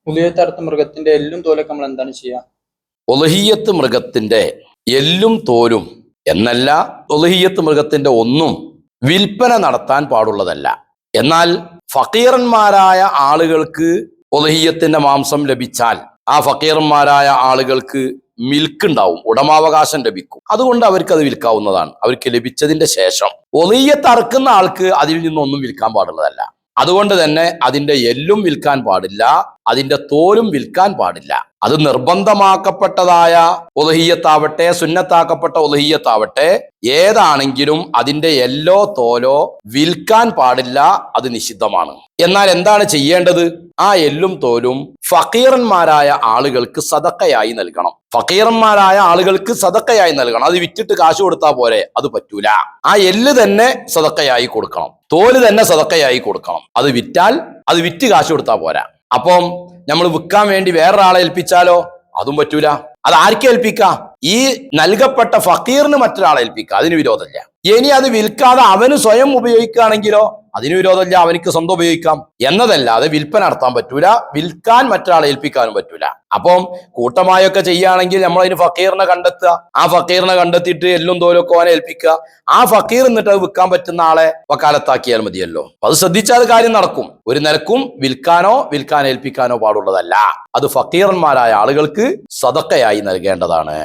ഉളിയത്തറുത്ത മൃഗത്തിന്റെ എല്ലും തോലൊക്കെ നമ്മൾ എന്താണ് ചെയ്യുക? ഉലഹിയത്ത് മൃഗത്തിന്റെ എല്ലും തോലും എന്നല്ല, ഉലഹിയത്ത് മൃഗത്തിന്റെ ഒന്നും വിൽപ്പന നടത്താൻ പാടുള്ളതല്ല. എന്നാൽ ഫക്കീറന്മാരായ ആളുകൾക്ക് ഉലഹിയത്തിന്റെ മാംസം ലഭിച്ചാൽ ആ ഫക്കീറന്മാരായ ആളുകൾക്ക് മിൽക്ക് ഉണ്ടാവും, ഉടമാവകാശം ലഭിക്കും. അതുകൊണ്ട് അവർക്ക് അത് വിൽക്കാവുന്നതാണ്. അവർക്ക് ലഭിച്ചതിന്റെ ശേഷം ഉലഹിയത്ത് അറുക്കുന്ന ആൾക്ക് അതിൽ നിന്നൊന്നും വിൽക്കാൻ പാടുള്ളതല്ല. അതുകൊണ്ട് തന്നെ അതിന്റെ എല്ലും വിൽക്കാൻ പാടില്ല, അതിന്റെ തോലും വിൽക്കാൻ പാടില്ല. അത് നിർബന്ധമാക്കപ്പെട്ടതായ ഉലഹിയത്താവട്ടെ സുന്നത്താക്കപ്പെട്ട ഉലഹിയത്താവട്ടെ ഏതാണെങ്കിലും അതിന്റെ എല്ലോ തോലോ വിൽക്കാൻ പാടില്ല, അത് നിഷിദ്ധമാണ്. എന്നാൽ എന്താണ് ചെയ്യേണ്ടത്? ആ എല്ലും തോലും ഫക്കീറന്മാരായ ആളുകൾക്ക് സദക്കയായി നൽകണം. ഫക്കീറന്മാരായ ആളുകൾക്ക് സദക്കയായി നൽകണം. അത് വിറ്റിട്ട് കാശ് കൊടുത്താൽ പോരെ, അത് പറ്റൂല. ആ എല്ല് തന്നെ സദക്കയായി കൊടുക്കണം, തോല് തന്നെ സദക്കയായി കൊടുക്കണം. അത് വിറ്റാൽ അത് വിറ്റ് കാശ് കൊടുത്താൽ പോരാ. അപ്പം നമ്മൾ വിൽക്കാൻ വേണ്ടി വേറൊരാളെ ഏൽപ്പിച്ചാലോ? അതും പറ്റൂല. അത് ആർക്കെ ഏൽപ്പിക്കാം? ഈ നൽകപ്പെട്ട ഫക്കീറിന് മറ്റൊരാളെ ഏൽപ്പിക്കാം, അതിന് വിരോധമില്ല. ഇനി അത് വിൽക്കാതെ അവന് സ്വയം ഉപയോഗിക്കുകയാണെങ്കിലോ അതിന് വിരോധമില്ല, അവനിക്ക് സ്വന്തം ഉപയോഗിക്കാം എന്നതല്ലാതെ വിൽപ്പന നടത്താൻ പറ്റൂല, വിൽക്കാൻ മറ്റൊരാളെ ഏൽപ്പിക്കാനും പറ്റൂല. അപ്പം കൂട്ടമായൊക്കെ ചെയ്യുകയാണെങ്കിൽ നമ്മൾ അതിന് ഫക്കീറിനെ കണ്ടെത്തുക, ആ ഫക്കീറിനെ കണ്ടെത്തിയിട്ട് എല്ലും തോലൊക്കെ അവനെ ഏൽപ്പിക്കുക. ആ ഫക്കീർ എന്നിട്ട് അത് വിൽക്കാൻ പറ്റുന്ന ആളെ വക്കാലത്താക്കിയാൽ മതിയല്ലോ. അത് ശ്രദ്ധിച്ചാൽ കാര്യം നടക്കും. ഒരു നിലക്കും വിൽക്കാൻ ഏൽപ്പിക്കാനോ പാടുള്ളതല്ല. അത് ഫക്കീറന്മാരായ ആളുകൾക്ക് സദക്കയായി നൽകേണ്ടതാണ്.